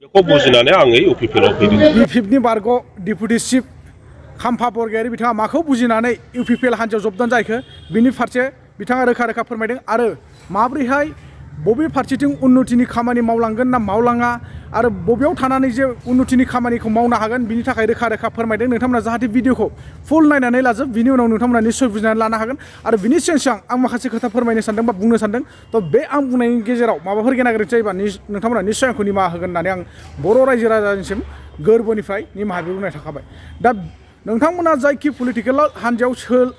बेखौ बुजिनानै आङो UPPL आव फैदों। BPF नि बारग' डिपुटि चिफ खाम्फा बरगयारि बिथाङा माखौ बुजिनानै UPPL हान्जायाव जबदान जायखो बिनि फारसे बिथाङा रोखा रोखा फोरमायदों आरो माब्रैहाय बबे फारसेथिं उन्नतिनि खामानि मावलांगोन ना मावलाङा आरो बबेयाव थानानै जे उन्नतिनि खामानिखौ मावनो हागोन बिनि थाखाय रोखा रोखा फोरमायदों। नोंथांमोना जाहाथे भिडिअखौ फुल नायनानै लाजोब बिनि उनाव नोंथांमोना निश्चय बुजिनानै लानो हागोन आरो बिनि सिगां सिगां आं माखासे खोथा फोरमायनो सानदों बा बुंनो सानदों थ' बे आं बुंनायनि गेजेराव माबाफोर गेना गोरोन्थि जायोबा नोंथांमोना निश्चय आंखौ निमाहा होगोन होननानै आं बर' रायजो राजानिसिम गोरबोनिफ्राय निमाहा बिहरनाय थाखाबाय। दा नोंथांमोना जायखि पलिटिकेल हान्जायाव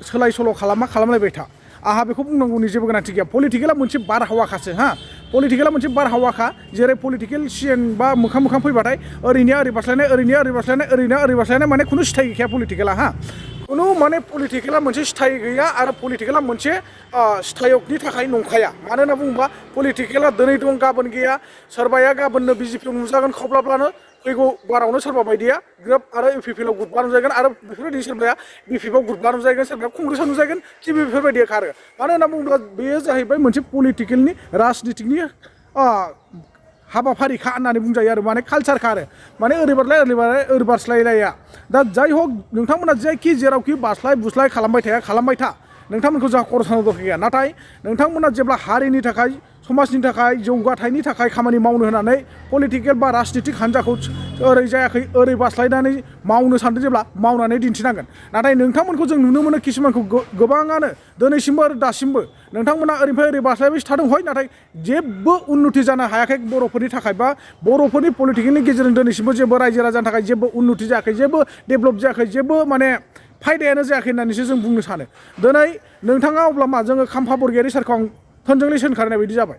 सोलाय सोल' खालामलायबाय था आहा बेखौ बुंनांगौनि जेबो गोनांथि गैया। पलिटिकेला मोनसे बारहावाखासो हा पलिटिकेला मोनसे बारहावाखा जेरै पलिटिकेल सिएन बा मोखां मोखां फैबाथाय ओरैनो ओरै बास्लायनाय माने खुनु सिथाय गैखाया पलिटिकेला हा खुनु माने पलिटिकेला मोनसे सिथाय गैया आरो पलिटिकेला मोनसे सिथायकनि थाखाय नंखाया। मानो होनना बुङोबा पलिटिकेला दिनै दं गाबोन गैया सोरबाया गाबोननो बिजेपियाव नुजागोन खब्लाब्लानो फैगौ बारावनो सोरबा बायदिया ग्रोब आरो UPPL आव गुदबा नुजागोन आरो बेफोरबायदि सोरबाया BPF आव गुदबा नुजागोन सोरबाया कंग्रेसआव नुजागोन थिग बेफोरबायदिया खारो। मानो होनना बुङोब्ला बेयो जाहैबाय मोनसे पलिटिकेलनि राजनितिकनि हाबाफारिखा होननानै बुंजायो आरो माने कालचारखा आरो माने ओरै बारस्लायलाया। दा जाय हक नोंथांमोना जायखि जेरावखि बास्लाय बुस्लाय खालामबाय था नोंथांमोनखौ जोंहा खर' सानाव दरखार गैया। नाथाय नोंथांमोना जेब्ला हारिनि थाखाय समाजनि थाखाय जौगाथायनि थाखाय खामानि मावनो होनानै पलिटिकेल बा राजनितिक हान्जाखौ ओरै जायाखै ओरै बास्लायनानै मावनो सानदों जेब्ला मावनानै दिन्थिनांगोन। नाथाय नोंथांमोनखौ जों नुनो मोनो किसुमानखौ गोबाङानो दिनैसिमबो आरो दासिमबो नोंथांमोना ओरैनिफ्राय ओरै बास्लायबाय थादों हय नाथाय जेबो उन्नति जानो हायाखै बर'फोरनि थाखाय बा बर'फोरनि पलिटिकेलनि गेजेरजों दिनैसिमबो जेबो रायजो राजानि थाखाय जेबो उन्नति जायाखै जेबो डेभेलप जायाखै जेबो माने फायदायानो जायाखै होननानैसो जों बुंनो सानो। दिनै नोंथाङा अब्ला मा जोङो खाम्फा बरगयारि सारखौ आं थोंजोङै सोंखारनाय बायदि जाबाय।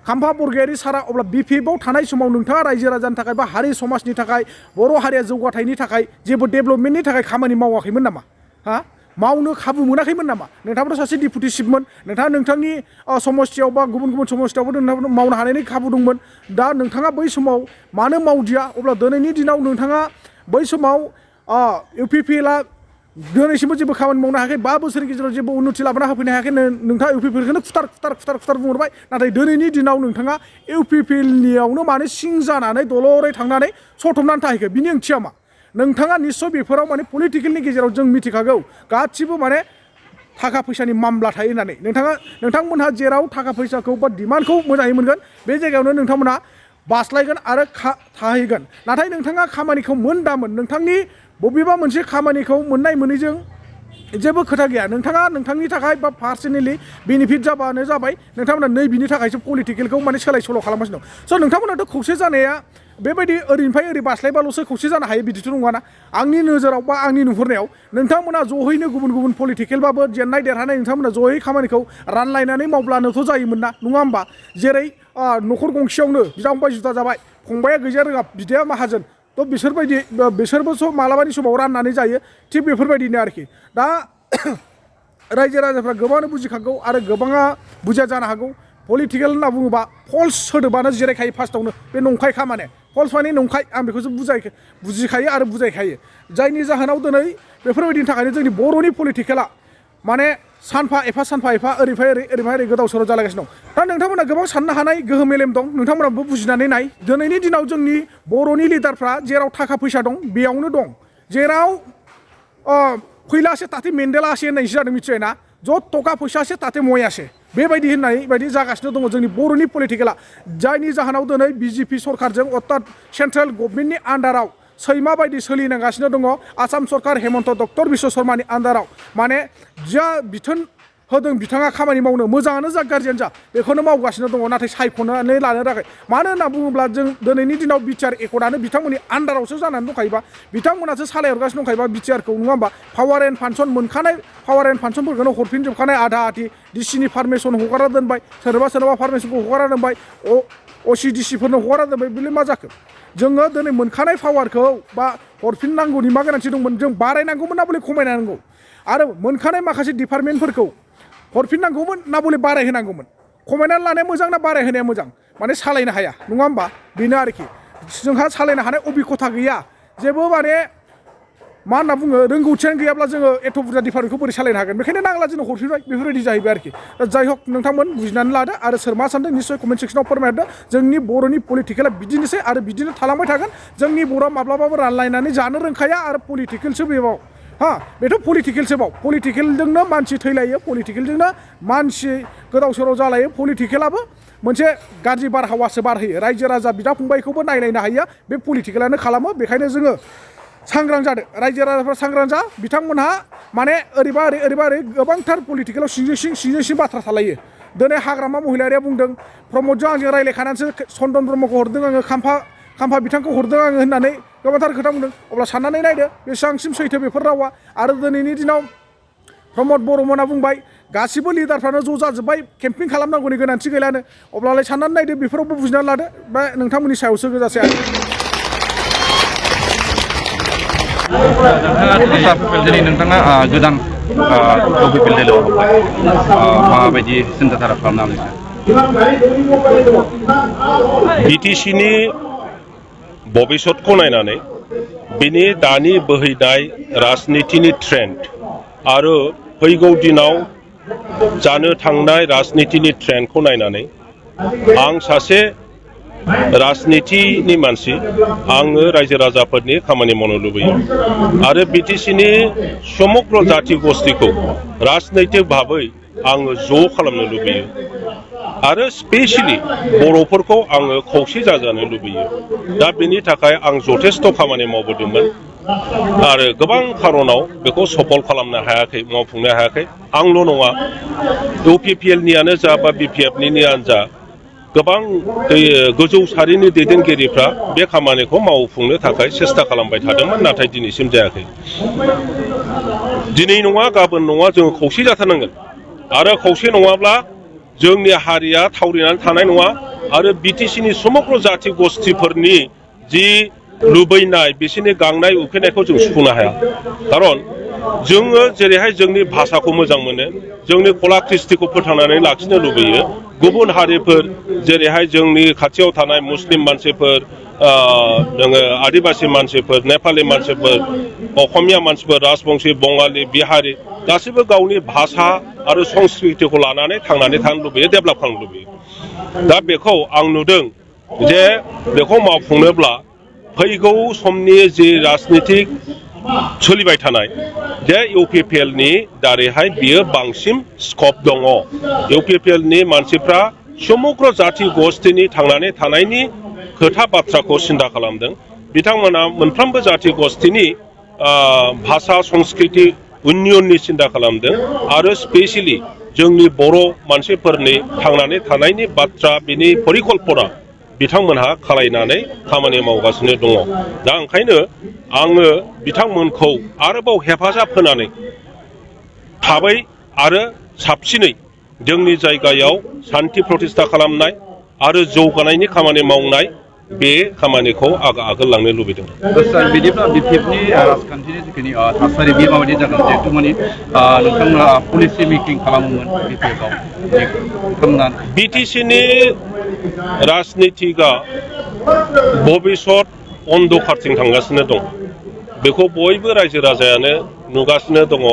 खाम्फा बरगयारि सारा अब्ला BPF आव थानाय समाव नोंथाङा रायजो राजानि थाखाय बा हारि समाजनि थाखाय बर' हारिया जौगाथायनि थाखाय जेबो डेभेलपमेन्टनि थाखाय खामानि मावाखैमोन नामा हा मावनो खाबु मोनाखैमोन नामा? नोंथाङाबोथ' सासे डिपुटि चिफमोन नोंथाङा नोंथांनि समस्थियाव बा गुबुन गुबुन समस्थियावबो मावनो हानायनि खाबु दंमोन। दा नोंथाङा बै समाव मानो मावदिया अब्ला दिनैनि दिनाव नोंथाङा बै समाव UPPL आ दिनैसिमबो जेबो खामानि मावनो हायाखै 5 बोसोरनि गेजेराव जेबो उन्नति लाबोना होफैनो हायाखै नोंथाङा UPPLखौनो खुथार बुंहरबाय। नाथाय दिनैनि दिनाव नोंथाङा UPPLनियावनो माने सिं जानानै दलरै थांनानै सथबनानै थाहैखो बिनि ओंथिया मा? नोंथाङा निस्सय बेफोराव माने पलिटिकेलनि गेजेराव जों मिथिखागौ गासिबो माने थाखा फैसानि मामला थायो होननानै नोंथांमोनहा जेराव थाखा फैसाखौ बा डिमान्डखौ मोजाङै मोनगोन बे जायगायावनो नोंथांमोनहा बास्लायगोन आरो थाहैगोन। नाथाय नोंथाङा खामानिखौ मोनदामोन नोंथांनि बबेबा मोनसे खामानिखौ मोननाय मोनैजों जेबो खोथा गैया। नोंथाङा नोंथांनि थाखाय बा पार्सनेलि बेनिफिट जाबानो जाबाय नोंथांमोना नै बिनि थाखायसो पलिटिकेलखौ माने सोलाय सोल' खालामगासिनो दं। स' नोंथांमोनाथ' खौसे जानाया बेबायदि ओरैनिफ्राय ओरै बास्लायबाल'सो खौसे जानो हायो बिदिथ' नङाना आंनि नोजोराव बा आंनि नुहुरनायाव नोंथांमोना ज'हैनो गुबुन गुबुन पलिटिकेलबाबो जेननाय देरहानाय नोंथांमोना ज'है खामानिखौ रानलायनानै मावब्लानोथ' जायोमोन ना नङा होमबा? जेरै न'खर गंसेयावनो बिदा फंबाय जुदा जाबाय फंबाया गैजा रोङा बिदाया माहाजोन थ' बिसोरबोथ' मालाबानि समाव राननानै जायो थिग बेफोरबायदिनो आरोखि। दा रायजो राजाफ्रा गोबाङानो बुजिखागौ आरो गोबाङा बुजिया जानो हागौ। पलिटिकेल होनना बुङोबा फल्स सोदोबानो जिरायखायो फार्स्टआवनो बे नंखायखा माने फल्स माने नंखाय आं बेखौसो बुजिखायो आरो बुजायखायो। जायनि जाहोनाव दिनै बेफोरबायदिनि थाखायनो जोंनि बर'नि पलिटिकेला माने सानफा एफा ओरैनिफ्राय ओरै गोदाव सोराव जालागासिनो दं। दा नोंथांमोना गोबां साननो हानाय गोहो मेलेम दं नोंथांमोनाबो बुजिनानै नाय दिनैनि दिनाव जोंनि बर'नि लिडारफ्रा जेराव थाखा फैसा दं बेयावनो दं जेराव फैलासे ताते मेन्देला आसे होननायसो जादों मिथिबाय ना जत टका फैसासे ताते मयासे बेबायदि होननाय बायदि जागासिनो दङ जोंनि बर'नि पलिटिकेला। जायनि जाहोनाव दिनै BJP सरकारजों अर्थात सेन्ट्रेल गभर्नमेन्टनि आन्डाराव सैमा बायदि सोलिनांगासिनो दङ आसाम सरकार हेमन्त डक्टर बिश्व शर्मानि आन्डाराव माने जा बिथोन होदों बिथाङा खामानि मावनो मोजाङानो जा गाज्रियानो जा बेखौनो मावगासिनो दङ नाथाय सायख'नानै लानो थाखाय। मानो होनना बुङोब्ला जों दिनैनि दिनाव बिटिआर एकर्डआनो बिथांमोननि आन्डारावसो जानानै दंखायोबा बिथांमोनासो सालायहरगासिनो दंखायोबा बिटिआरखौ नङा होमबा? पावार एन्ड फांसन मोनखानाय पावार एन्ड फांसनफोरखौनो हरफिनजोबखानाय आधा आधि डिसिनि पारमिसन हगारा दोनबाय सोरबा पारमिसनखौ हगारा दोनबाय OCDCफोरनो हगारा दोनबाय बेलाय मा जाखो? जोङो दिनै मोनखानाय पावारखौ बा हरफिननांगौनि मा गोनांथि दंमोन? जों बारायनांगौमोन ना बले खमायनांगौ? आरो मोनखानाय माखासे डिपार्टमेन्टफोरखौ हरफिननांगौमोन ना बले बारायहोनांगौमोन? खमायनानै लानाया मोजां ना बारायहोनाया मोजां? माने सालायनो हाया नङा होमबा? बेनो आरोखि जोंहा सालायनो हानाय अबिगथा गैया जेबो माने मा होनना बुङो रोंगौथियानो गैयाब्ला जोङो एथ' बुरजा डिपार्टमेन्टखौ बोरै सालायनो हागोन बेखायनो नांला जोंनो हरफिनबाय बेफोरबायदि जाहैबाय आरोखि जाय हक नोंथांमोन बुजिनानै लादो आरो सोर मा सानदों निश्चय कमेन्ट सेक्सनाव फोरमायहरदो जोंनि बर'नि पलिटिकेला बिदिनोसै आरो बिदिनो थालांबाय थागोन जोंनि बर'आ माब्लाबाबो रानलायनानै जानो रोंखाया आरो पलिटिकेलसो बेबाव हा बेथ' पलिटिकेलसो बाव पलिटिकेलजोंनो मानसि थैलायो पलिटिकेलजोंनो मानसि गोदाव सोराव जालायो पलिटिकेलाबो मोनसे गाज्रि बारहावासो बारहोयो रायजो राजा बिदा फंबायखौबो नायलायनो हाया बे पलिटिकेलानो खालामो बेखायनो जोङो सांग्रां जादो रायजो राजाफ्रा सांग्रां जा बिथांमोनहा माने ओरैबा ओरै गोबांथार पलिटिकेलाव सिंजों सिं बाथ्रा थालायो दिनै हाग्रामा महिलारिया बुंदों प्रमदजों आंजों रायलायखानानैसो चन्दन ब्रह्मखौ हरदों आङो खाम्फा बिथांखौ हरदों आङो होननानै गोबांथार खोथा बुंदों अब्ला साननानै नायदो बेसेबांसिम सैथो बेफोर रावा आरो दिनैनि दिनाव प्रमद बर'मोना बुंबाय गासिबो लिडारफ्रानो ज' जाजोब्बाय केम्पिं खालामनांगौनि गोनांथि गैलानो अब्लालाय साननानै नायदो बेफोरावबो बुजिनानै लादो बा नोंथांमोननि सायावसो गोजासै नोंथाङा गोदान UPPL लेभेलाव माबायदि सिन्थाधारा खालामनानै बिटिसिनि भबिष्यतखौ नायनानै बिनि दानि बोहैनाय राजनितिनि ट्रेन्ड आरो फैगौ दिनाव जानो थांनाय राजनितिनि ट्रेन्डखौ नायनानै आं सासे राजनितिनि मानसि आङो रायजो राजाफोरनि खामानि मावनो लुबैयो आरो बिटिसिनि समग्र जाति गस्थिखौ राजनैतिक भाबै आङो ज' खालामनो लुबैयो आरो स्पेसियेलि बर'फोरखौ आङो खौसे जाजानो लुबैयो दा बेनि थाखाय आं जथेस्थ' खामानि मावबोदोंमोन आरो गोबां खारनाव बेखौ सफल खालामनो हायाखै मावफुंनो हायाखै आंल' नङा UPPLनियानो जा बा BPFनियानो जा गोबां गोजौ सारिनि दैदेनगिरिफ्रा बे खामानिखौ मावफुंनो थाखाय सेस्था खालामबाय थादोंमोन नाथाय दिनैसिम जायाखै दिनै नङा गाबोन नङा जोङो खौसे जाथारनांगोन आरो खौसे नङाब्ला जोंनि हारिया थावरिनानै थानाय नङा आरो बिटिसिनि समग्र जाति गस्थिफोरनि जि लुबैनाय बिसोरनि गांनाय उखैनायखौ जों सुफुंनो हाया खारन जोङो जेरैहाय जोंनि भाषाखौ मोजां मोनो जोंनि कला कृष्टिखौ फोथांनानै लाखिनो लुबैयो गुबुन हारिफोर जेरैहाय जोंनि खाथियाव थानाय मुस्लिम मानसिफोर जोङो आदिबासि मानसिफोर नेपालि मानसिफोर असमिया मानसिफोर राजबंशी बंगालि बिहारि गासैबो गावनि भाषा आरो संस्कृतिखौ लानानै थांनानै थानो लुबैयो डेभेलप खालामनो लुबैयो दा बेखौ आं नुदों जे बेखौ मावफुंनोब्ला फैगौ समनि जि राजनितिक सोलिबाय थानाय जे UPPLनि दारैहाय बियो बांसिन स्कप दङ UPPLनि मानसिफ्रा समग्र जाति गस्थिनि थांनानै थानायनि खोथा बाथ्राखौ सिन्था खालामदों बिथांमोना मोनफ्रोमबो जाति गस्थिनि भाषा संस्कृति उन्नयननि सिन्था खालामदों आरो स्पेसियेलि जोंनि बर' मानसिफोरनि थांनानै थानायनि बाथ्रा बिनि परिकल्पना बिथांमोनहा खालायनानै खामानि मावगासिनो दङ दा ओंखायनो आङो बिथांमोनखौ आरोबाव हेफाजाब होनानै थाबै आरो साबसिनै जोंनि जायगायाव सान्थि प्रतिष्ठा खालामनाय आरो जौगानायनि खामानि मावनाय बे खामानिखौ आगोल लांनो लुबैदों सार बिदिब्ला BPFनि राजखान्थिनि जिखिनि थासारि बे माबायदि जागोन जिहेतु माने नोंथांमोना पलिसि मेकिं खालामोमोन BPFआव बिटिसिनि राजनितिकआ भबिष्यत अन्धकारथिं थांगासिनो दं बेखौ बयबो रायजो राजायानो नुगासिनो दङ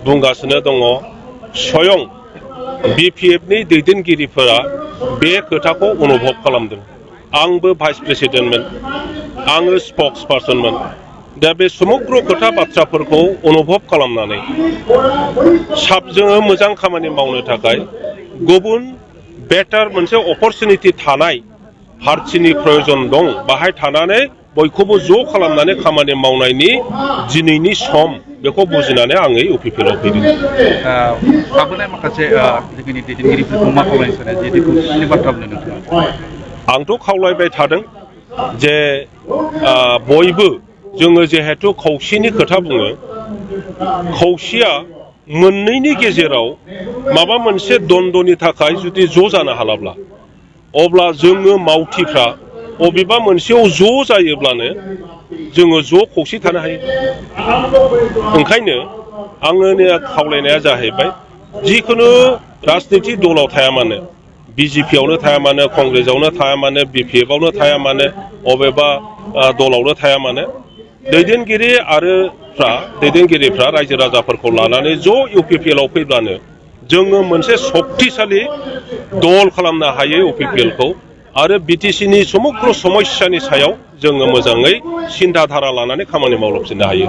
बुंगासिनो दङ स्वयं BPFनि दैदेनगिरिफोरा बे खोथाखौ अनुभब खालामदों आंबो भाइस प्रेसिडेन्टमोन आङो स्पक्स पार्सनमोन दा बे समग्र खोथा बाथ्राफोरखौ अनुभब खालामनानै जोङो मोजां खामानि मावनो थाखाय गुबुन बेटार मोनसे अपरचुनिटि थानाय पार्टिनि प्रयोजन दं बाहाय थानानै बयखौबो ज' खालामनानै खामानि मावनायनि दिनैनि सम बेखौ बुजिनानै आङो UPPLआव फैदों थाबोनाय माखासे जोंनि दैदेनगिरिफोरखौ मा खावलायनो सानो जिहेतु खौसेथिनि बाथ्रा बुंदों नोंथाङा आंथ' खावलायबाय थादों जे बयबो जोङो जिहेतु खौसेनि खोथा बुङो खौसेया मोननैनि गेजेराव माबा मोनसे द्वन्द्वनि थाखाय जुदि ज' जानो हालाब्ला अब्ला जोङो मावथिफ्रा बबेबा मोनसेयाव ज' जायोब्लानो जोङो ज' खौसे थानो हायो ओंखायनो आंनि खावलायनाया जाहैबाय जिखुनु राजनिति दलाव थाया मानो BJPआवनो थाया मानो कंग्रेसआवनो थाया मानो BPFआवनो थाया मानो अबेबा दलावनो थाया मानो दैदेनगिरिफ्रा रायजो राजाफोरखौ लानानै ज' UPPL आव फैब्लानो जोङो मोनसे सक्तिशालि दल खालामनो हायो UPPL खौ आरो BTC नि समग्र समस्यानि सायाव जोङो मोजाङै सिन्था धारा लानानै खामानि मावलांफिननो हायो।